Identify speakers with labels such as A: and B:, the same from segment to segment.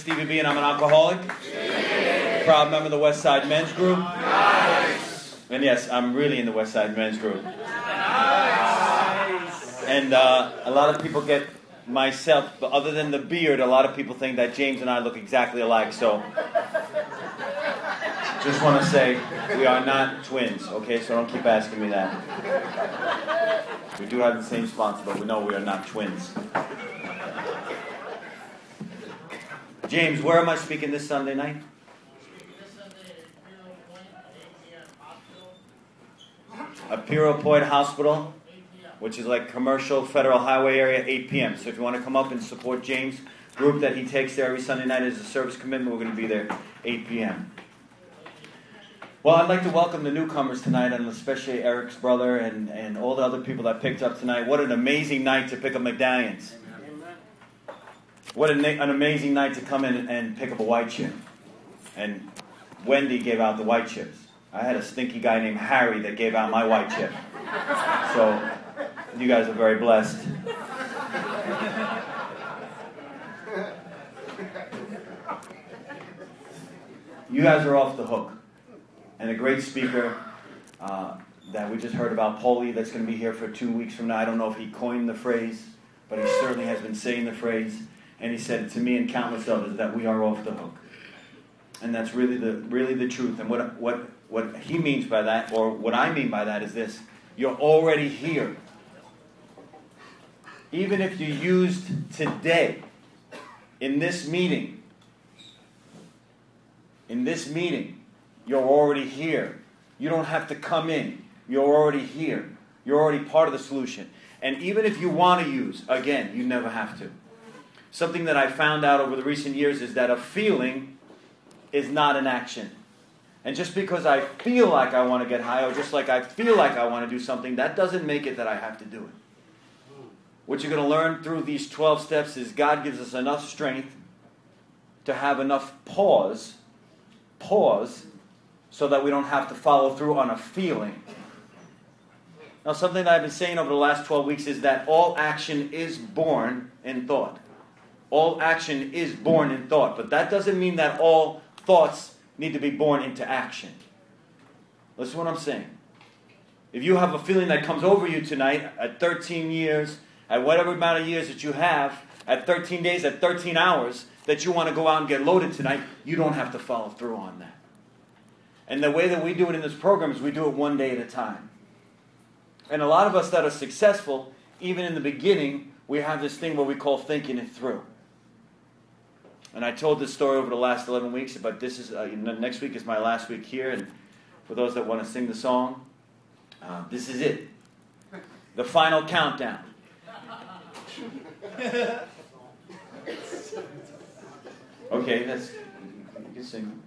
A: Stevie B and I'm an alcoholic. Proud member of the West Side Men's Group. Nice. And yes, I'm really in the West Side Men's Group. Nice. And a lot of people get myself, but other than the beard, a lot of people think that James and I look exactly alike. So just want to say we are not twins, okay? So don't keep asking me that. We do have the same sponsor, but we know we are not twins. James, where am I speaking this Sunday night? Apiro Point Hospital, which is like commercial federal highway area, 8 p.m. So if you want to come up and support James' group that he takes there every Sunday night as a service commitment, we're going to be there 8 p.m. Well, I'd like to welcome the newcomers tonight, and especially Eric's brother and all the other people that picked up tonight. What an amazing night to pick up medallions. What an amazing night to come in and pick up a white chip. And Wendy gave out the white chips. I had a stinky guy named Harry that gave out my white chip. So you guys are very blessed. You guys are off the hook. And a great speaker that we just heard about, Paulie, that's going to be here for 2 weeks from now. I don't know if he coined the phrase, but he certainly has been saying the phrase. And he said to me and countless others that we are off the hook. And that's really the truth. And what he means by that, or what I mean by that, is this. You're already here. Even if you used today, in this meeting, you're already here. You don't have to come in. You're already here. You're already part of the solution. And even if you want to use, again, you never have to. Something that I found out over the recent years is that a feeling is not an action. And just because I feel like I want to get high, or just like I feel like I want to do something, that doesn't make it that I have to do it. What you're going to learn through these 12 steps is God gives us enough strength to have enough pause, so that we don't have to follow through on a feeling. Now, something that I've been saying over the last 12 weeks is that all action is born in thought. All action is born in thought, but that doesn't mean that all thoughts need to be born into action. Listen to what I'm saying. If you have a feeling that comes over you tonight at 13 years, at whatever amount of years that you have, at 13 days, at 13 hours, that you want to go out and get loaded tonight, you don't have to follow through on that. And the way that we do it in this program is we do it one day at a time. And a lot of us that are successful, even in the beginning, we have this thing where we call thinking it through. And I told this story over the last 11 weeks, but this is next week is my last week here. And for those that want to sing the song, this is it. The final countdown. Okay, you can sing.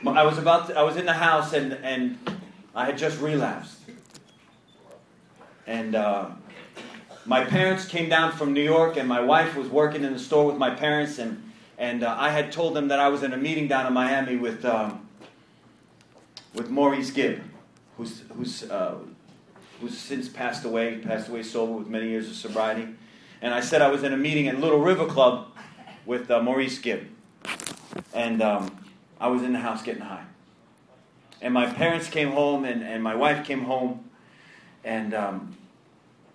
A: I was in the house and I had just relapsed. And my parents came down from New York, and my wife was working in the store with my parents, and I had told them that I was in a meeting down in Miami with Maurice Gibb, who's since passed away sober with many years of sobriety. And I said I was in a meeting at Little River Club with Maurice Gibb, and I was in the house getting high. And my parents came home, and my wife came home, and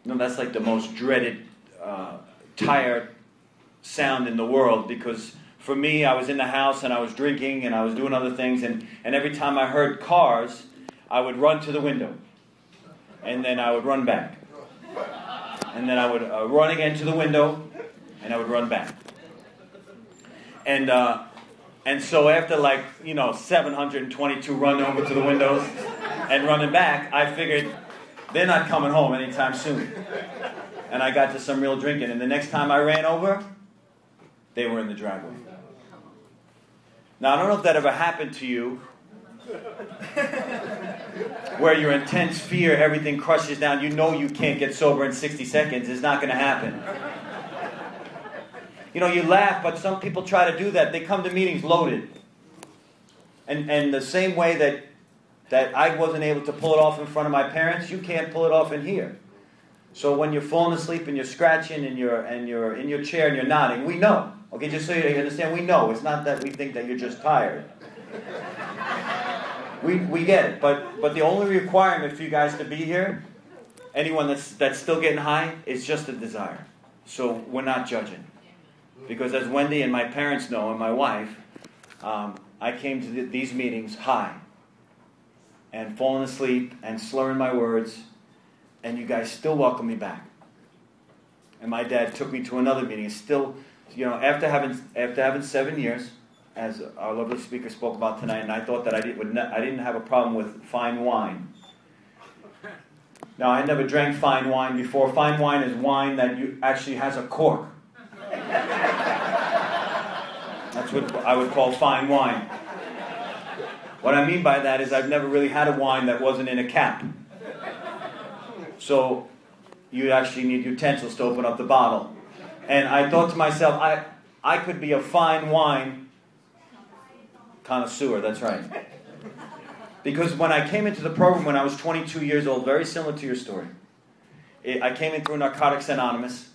A: that's like the most dreaded tire sound in the world, because for me, I was in the house and I was drinking and I was doing other things, and every time I heard cars, I would run to the window, and then I would run back, and then I would run again to the window, and I would run back. And so after 722 run over to the windows and running back, I figured they're not coming home anytime soon. And I got to some real drinking. And the next time I ran over, they were in the driveway. Now, I don't know if that ever happened to you, where your intense fear, everything crushes down. You know you can't get sober in 60 seconds. It's not going to happen. You laugh, but some people try to do that. They come to meetings loaded. And the same way that I wasn't able to pull it off in front of my parents, you can't pull it off in here. So when you're falling asleep and you're scratching and you're in your chair and you're nodding, we know. Okay, just so you understand, we know. It's not that we think that you're just tired. We get it. But the only requirement for you guys to be here, anyone that's still getting high, is just a desire. So we're not judging. Because as Wendy and my parents know, and my wife, I came to these meetings high. And falling asleep and slurring my words. And you guys still welcome me back. And my dad took me to another meeting. And still, after having 7 years, as our lovely speaker spoke about tonight, and I thought that I didn't have a problem with fine wine. Now, I never drank fine wine before. Fine wine is wine that actually has a cork. That's what I would call fine wine. What I mean by that is I've never really had a wine that wasn't in a cap. So you actually need utensils to open up the bottle. And I thought to myself, I could be a fine wine connoisseur, that's right. Because when I came into the program when I was 22 years old, very similar to your story, I came in through Narcotics Anonymous,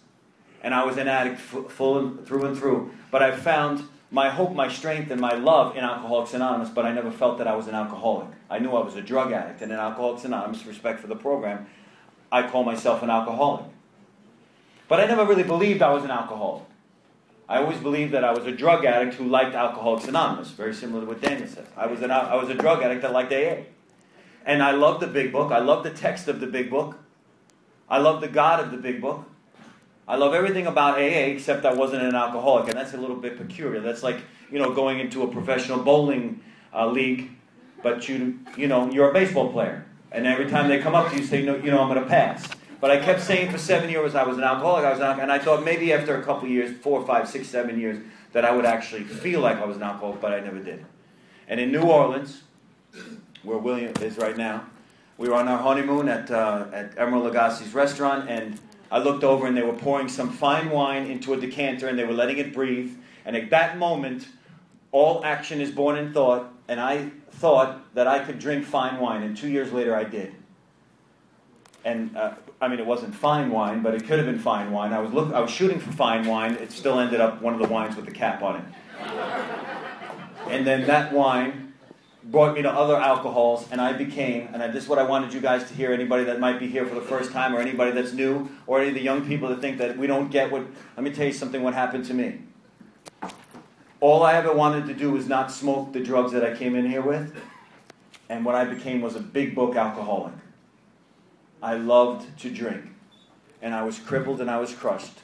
A: and I was an addict through and through. But I found my hope, my strength, and my love in Alcoholics Anonymous, but I never felt that I was an alcoholic. I knew I was a drug addict, and in Alcoholics Anonymous, respect for the program, I call myself an alcoholic. But I never really believed I was an alcoholic. I always believed that I was a drug addict who liked Alcoholics Anonymous, very similar to what Daniel said. I was a drug addict that liked AA. And I loved the big book. I loved the text of the big book. I loved the God of the big book. I love everything about AA except I wasn't an alcoholic, and that's a little bit peculiar. That's like, going into a professional bowling league, but you're a baseball player. And every time they come up to you, say, I'm going to pass. But I kept saying for 7 years I was an alcoholic, and I thought maybe after a couple years, 4, 5, 6, 7 years, that I would actually feel like I was an alcoholic, but I never did. And in New Orleans, where William is right now, we were on our honeymoon at Emerald Lagasse's restaurant, and I looked over and they were pouring some fine wine into a decanter, and they were letting it breathe. And at that moment, all action is born in thought, and I thought that I could drink fine wine, and 2 years later I did. And it wasn't fine wine, but it could have been fine wine. I was shooting for fine wine. It still ended up one of the wines with the cap on it. And then that wine brought me to other alcohols, and I became, and this is what I wanted you guys to hear, anybody that might be here for the first time, or anybody that's new, or any of the young people that think that we don't get let me tell you something, what happened to me. All I ever wanted to do was not smoke the drugs that I came in here with, and what I became was a big book alcoholic. I loved to drink, and I was crippled and I was crushed,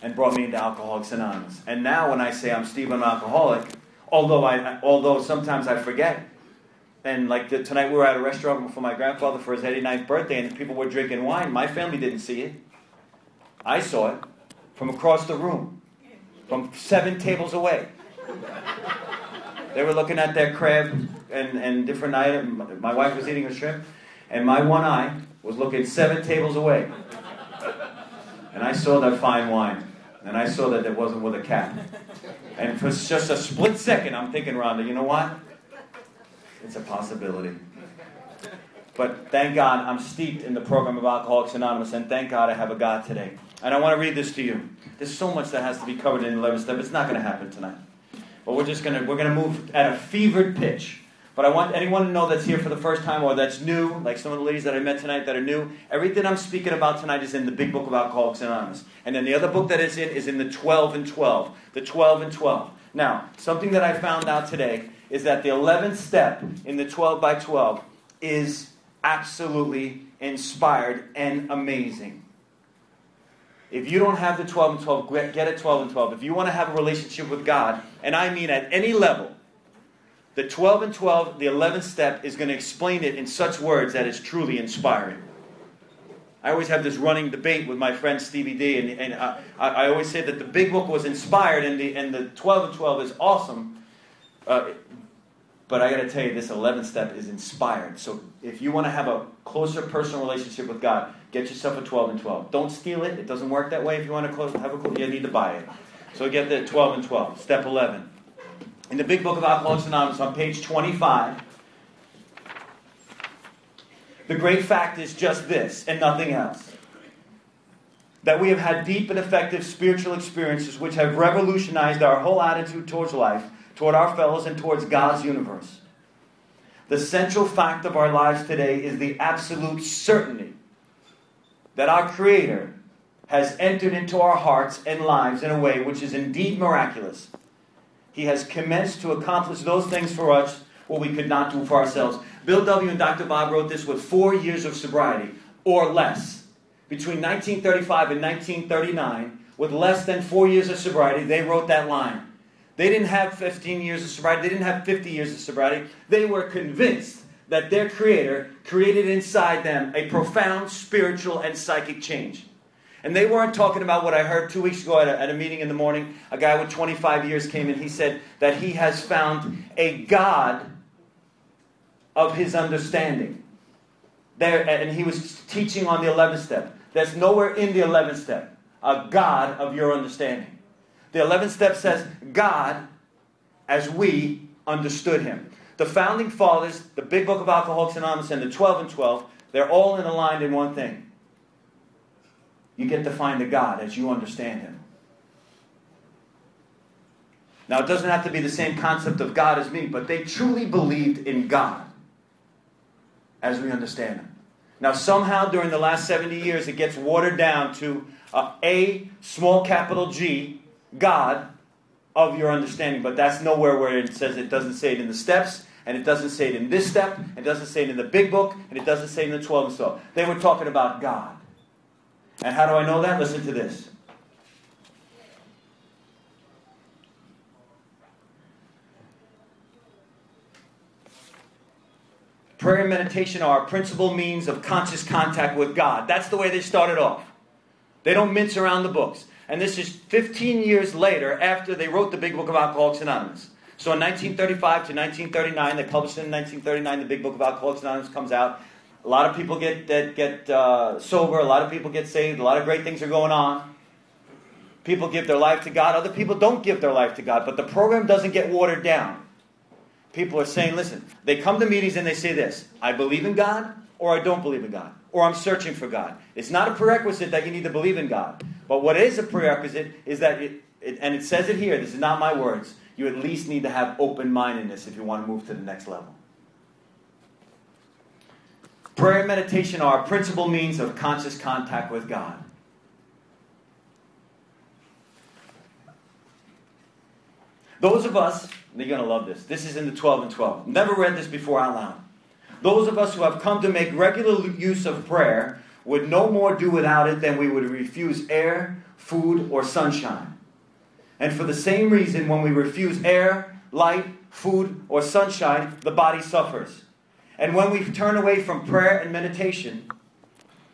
A: and brought me into Alcoholics Anonymous. And now when I say I'm Steve, I'm an alcoholic, although sometimes I forget, and tonight we were at a restaurant for my grandfather for his 89th birthday, and people were drinking wine. My family didn't see it. I saw it from across the room, from 7 tables away. They were looking at their crab and different items. My wife was eating her shrimp. And my one eye was looking 7 tables away. And I saw that fine wine. And I saw that it wasn't with a cap. And for just a split second, I'm thinking, Rhonda, you know what? It's a possibility. But thank God I'm steeped in the program of Alcoholics Anonymous. And thank God I have a God today. And I want to read this to you. There's so much that has to be covered in 11 steps. It's not going to happen tonight. But we're going to move at a fevered pitch. But I want anyone to know that's here for the first time or that's new, like some of the ladies that I met tonight that are new, everything I'm speaking about tonight is in the big book of Alcoholics Anonymous. And then the other book that it's in is in the 12 and 12. The 12 and 12. Now, something that I found out today is that the 11th step in the 12 by 12 is absolutely inspired and amazing. If you don't have the 12 and 12, get it 12 and 12. If you want to have a relationship with God, and I mean at any level, the 12 and 12, the 11th step, is going to explain it in such words that it's truly inspiring. I always have this running debate with my friend Stevie B, and I always say that the big book was inspired, and the 12 and 12 is awesome. But I got to tell you, this 11th step is inspired. So if you want to have a closer personal relationship with God, get yourself a 12 and 12. Don't steal it. It doesn't work that way. If you want to have a you need to buy it. So get the 12 and 12. Step 11. In the big book of Alcoholics Anonymous on page 25, the great fact is just this and nothing else. that we have had deep and effective spiritual experiences which have revolutionized our whole attitude towards life, toward our fellows, and towards God's universe. The central fact of our lives today is the absolute certainty that our Creator has entered into our hearts and lives in a way which is indeed miraculous. He has commenced to accomplish those things for us what we could not do for ourselves. Bill W. and Dr. Bob wrote this with 4 years of sobriety, or less. Between 1935 and 1939, with less than 4 years of sobriety, they wrote that line. They didn't have 15 years of sobriety. They didn't have 50 years of sobriety. They were convinced that their Creator created inside them a profound spiritual and psychic change. And they weren't talking about what I heard 2 weeks ago at a meeting in the morning. A guy with 25 years came in. He said that he has found a God of his understanding. And he was teaching on the 11th step. There's nowhere in the 11th step a God of your understanding. The 11th step says God as we understood Him. The founding fathers, the Big Book of Alcoholics Anonymous, and the 12 and 12, they're all aligned in one thing. You get to find a God as you understand Him. Now, it doesn't have to be the same concept of God as me, but they truly believed in God as we understand Him. Now, somehow during the last 70 years, it gets watered down to a small capital G, God of your understanding. But that's nowhere where it says it. Doesn't say it in the steps, and it doesn't say it in this step, it doesn't say it in the Big Book, and it doesn't say it in the 12 and so. They were talking about God. And how do I know that? Listen to this. Prayer and meditation are our principal means of conscious contact with God. That's the way they started off. They don't mince around the books. And this is 15 years later after they wrote the Big Book of Alcoholics Anonymous. So in 1935 to 1939, they published it in 1939, the Big Book of Alcoholics Anonymous comes out. A lot of people get sober. A lot of people get saved. A lot of great things are going on. People give their life to God. Other people don't give their life to God. But the program doesn't get watered down. People are saying, listen, they come to meetings and they say this: I believe in God, or I don't believe in God, or I'm searching for God. It's not a prerequisite that you need to believe in God. But what is a prerequisite is that, and it says it here, this is not my words, you at least need to have open-mindedness if you want to move to the next level. Prayer and meditation are our principal means of conscious contact with God. Those of us, and you're going to love this, this is in the 12 and 12. Never read this before out loud. Those of us who have come to make regular use of prayer would no more do without it than we would refuse air, food, or sunshine. And for the same reason, when we refuse air, light, food, or sunshine, the body suffers. And when we turn away from prayer and meditation,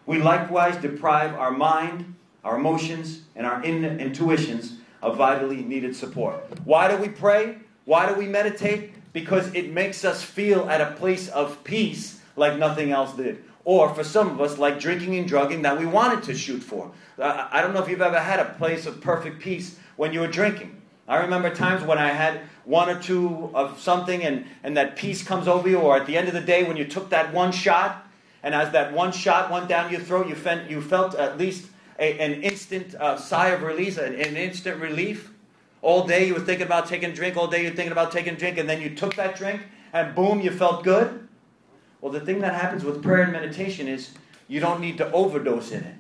A: we likewise deprive our mind, our emotions, and our intuitions of vitally needed support. Why do we pray? Why do we meditate? Because it makes us feel at a place of peace like nothing else did. Or for some of us, like drinking and drugging that we wanted to shoot for. I don't know if you've ever had a place of perfect peace when you were drinking. I remember times when I had one or two of something and that peace comes over you, or at the end of the day when you took that one shot, and as that one shot went down your throat, you felt at least an instant sigh of release, an instant relief. All day you were thinking about taking a drink, all day you were thinking about taking a drink, and then you took that drink, and boom, you felt good. Well, the thing that happens with prayer and meditation is you don't need to overdose in it.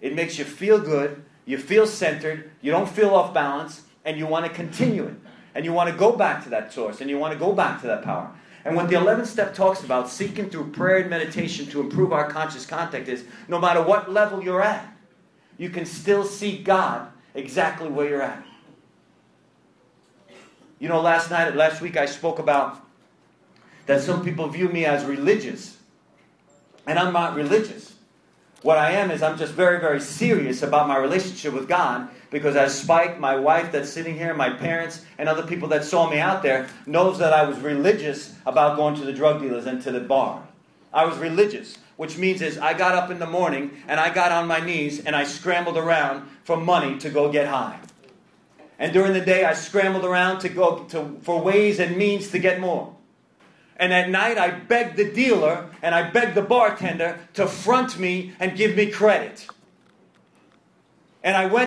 A: It makes you feel good, you feel centered, you don't feel off balance, and you want to continue it. And you want to go back to that source, and you want to go back to that power. And what the 11th step talks about, seeking through prayer and meditation to improve our conscious contact, is no matter what level you're at, you can still see God exactly where you're at. You know, last week I spoke about that some people view me as religious. And I'm not religious. What I am is I'm just very, very serious about my relationship with God, because as Spike, my wife that's sitting here, my parents, and other people that saw me out there knows that I was religious about going to the drug dealers and to the bar. I was religious, which means is I got up in the morning and I got on my knees and I scrambled around for money to go get high. And during the day I scrambled around for ways and means to get more. And at night I begged the dealer and I begged the bartender to front me and give me credit. And I went